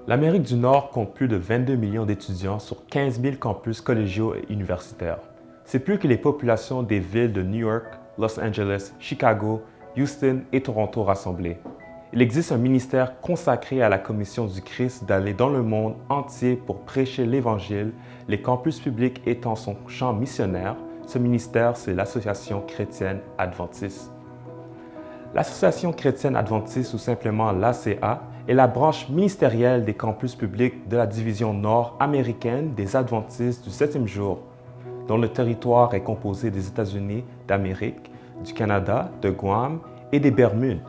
L'Amérique du Nord compte plus de 22 millions d'étudiants sur 15 000 campus collégiaux et universitaires. C'est plus que les populations des villes de New York, Los Angeles, Chicago, Houston et Toronto rassemblées. Il existe un ministère consacré à la commission du Christ d'aller dans le monde entier pour prêcher l'Évangile, les campus publics étant son champ missionnaire. Ce ministère, c'est l'Association chrétienne adventiste. L'Association chrétienne adventiste, ou simplement l'ACA, est la branche ministérielle des campus publics de la division nord-américaine des adventistes du 7e jour, dont le territoire est composé des États-Unis d'Amérique, du Canada, de Guam et des Bermudes.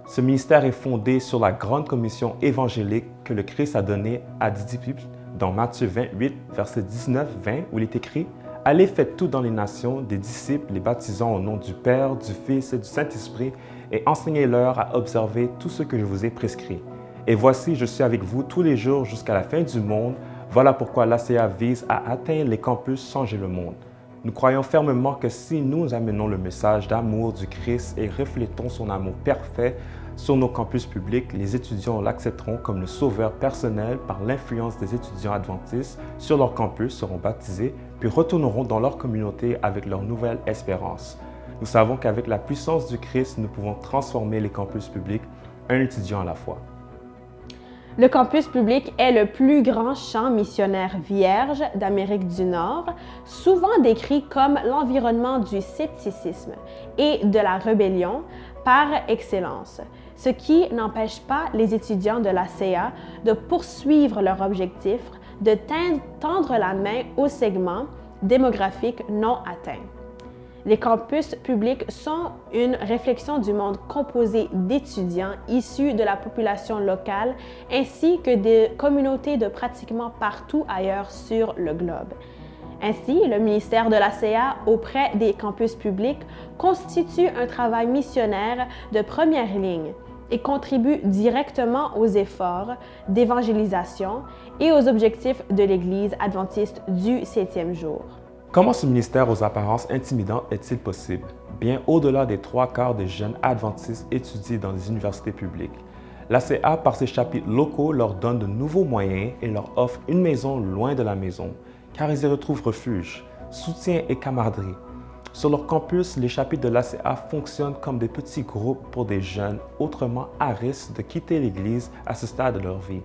Ce ministère est fondé sur la grande commission évangélique que le Christ a donnée à des disciples dans Matthieu 28, versets 19-20, où il est écrit « Allez, faites tout dans les nations, des disciples, les baptisant au nom du Père, du Fils et du Saint-Esprit, et enseignez-leur à observer tout ce que je vous ai prescrit. Et voici, je suis avec vous tous les jours jusqu'à la fin du monde. Voilà pourquoi l'ACA vise à atteindre les campus, changer le monde. » Nous croyons fermement que si nous amenons le message d'amour du Christ et reflétons son amour parfait sur nos campus publics, les étudiants l'accepteront comme le sauveur personnel par l'influence des étudiants adventistes sur leur campus, seront baptisés, puis retourneront dans leur communauté avec leur nouvelle espérance. Nous savons qu'avec la puissance du Christ, nous pouvons transformer les campus publics, un étudiant à la fois. Le campus public est le plus grand champ missionnaire vierge d'Amérique du Nord, souvent décrit comme l'environnement du scepticisme et de la rébellion par excellence, ce qui n'empêche pas les étudiants de l'ACA de poursuivre leur objectif de tendre la main aux segments démographiques non atteints. Les campus publics sont une réflexion du monde composé d'étudiants issus de la population locale ainsi que de communautés de pratiquement partout ailleurs sur le globe. Ainsi, le ministère de l'ACA auprès des campus publics constitue un travail missionnaire de première ligne et contribue directement aux efforts d'évangélisation et aux objectifs de l'Église adventiste du 7e jour. Comment ce ministère aux apparences intimidantes est-il possible? Bien au-delà des 3/4 des jeunes adventistes étudient dans les universités publiques. L'ACA, par ses chapitres locaux, leur donne de nouveaux moyens et leur offre une maison loin de la maison, car ils y retrouvent refuge, soutien et camaraderie. Sur leur campus, les chapitres de l'ACA fonctionnent comme des petits groupes pour des jeunes autrement à risque de quitter l'Église à ce stade de leur vie.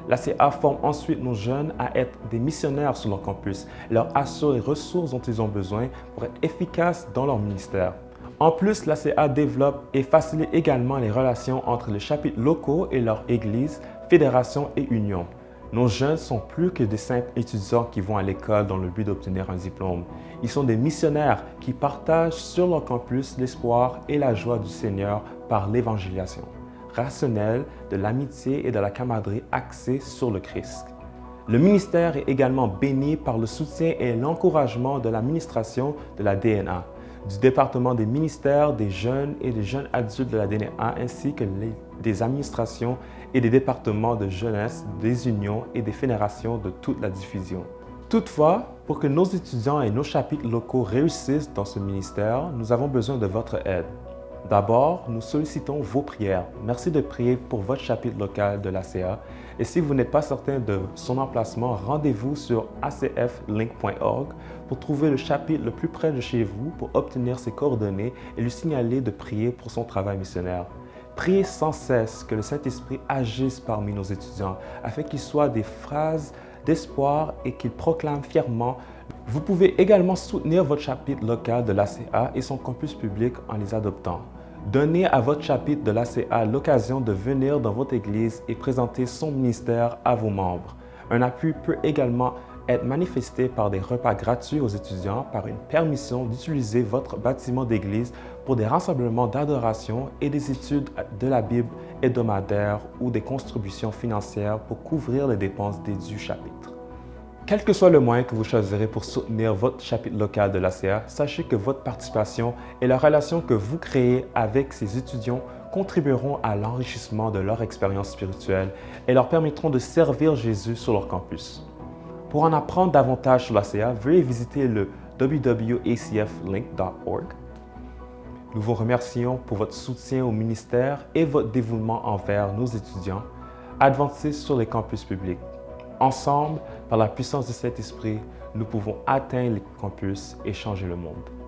L'ACA forme ensuite nos jeunes à être des missionnaires sur leur campus et leur assure les ressources dont ils ont besoin pour être efficaces dans leur ministère. En plus, l'ACA développe et facilite également les relations entre les chapitres locaux et leur église, fédération et union. Nos jeunes sont plus que des simples étudiants qui vont à l'école dans le but d'obtenir un diplôme. Ils sont des missionnaires qui partagent sur leur campus l'espoir et la joie du Seigneur par l'évangélisation rationnelle, de l'amitié et de la camaraderie axée sur le Christ. Le ministère est également béni par le soutien et l'encouragement de l'administration de la DNA, du département des ministères des jeunes et des jeunes adultes de la DNA, ainsi que des administrations et des départements de jeunesse, des unions et des fédérations de toute la diffusion. Toutefois, pour que nos étudiants et nos chapitres locaux réussissent dans ce ministère, nous avons besoin de votre aide. D'abord, nous sollicitons vos prières. Merci de prier pour votre chapitre local de l'ACA. Et si vous n'êtes pas certain de son emplacement, rendez-vous sur acflink.org pour trouver le chapitre le plus près de chez vous pour obtenir ses coordonnées et lui signaler de prier pour son travail missionnaire. Priez sans cesse que le Saint-Esprit agisse parmi nos étudiants afin qu'ils soient des phrases d'espoir et qu'ils proclament fièrement. Vous pouvez également soutenir votre chapitre local de l'ACA et son campus public en les adoptant. Donnez à votre chapitre de l'ACA l'occasion de venir dans votre église et présenter son ministère à vos membres. Un appui peut également être manifesté par des repas gratuits aux étudiants, par une permission d'utiliser votre bâtiment d'église pour des rassemblements d'adoration et des études de la Bible hebdomadaires ou des contributions financières pour couvrir les dépenses du chapitre. Quel que soit le moyen que vous choisirez pour soutenir votre chapitre local de l'ACA, sachez que votre participation et la relation que vous créez avec ces étudiants contribueront à l'enrichissement de leur expérience spirituelle et leur permettront de servir Jésus sur leur campus. Pour en apprendre davantage sur l'ACA, veuillez visiter le www.acflink.org. Nous vous remercions pour votre soutien au ministère et votre dévouement envers nos étudiants. adventistes sur les campus publics. Ensemble, par la puissance de cet esprit, nous pouvons atteindre les campus et changer le monde.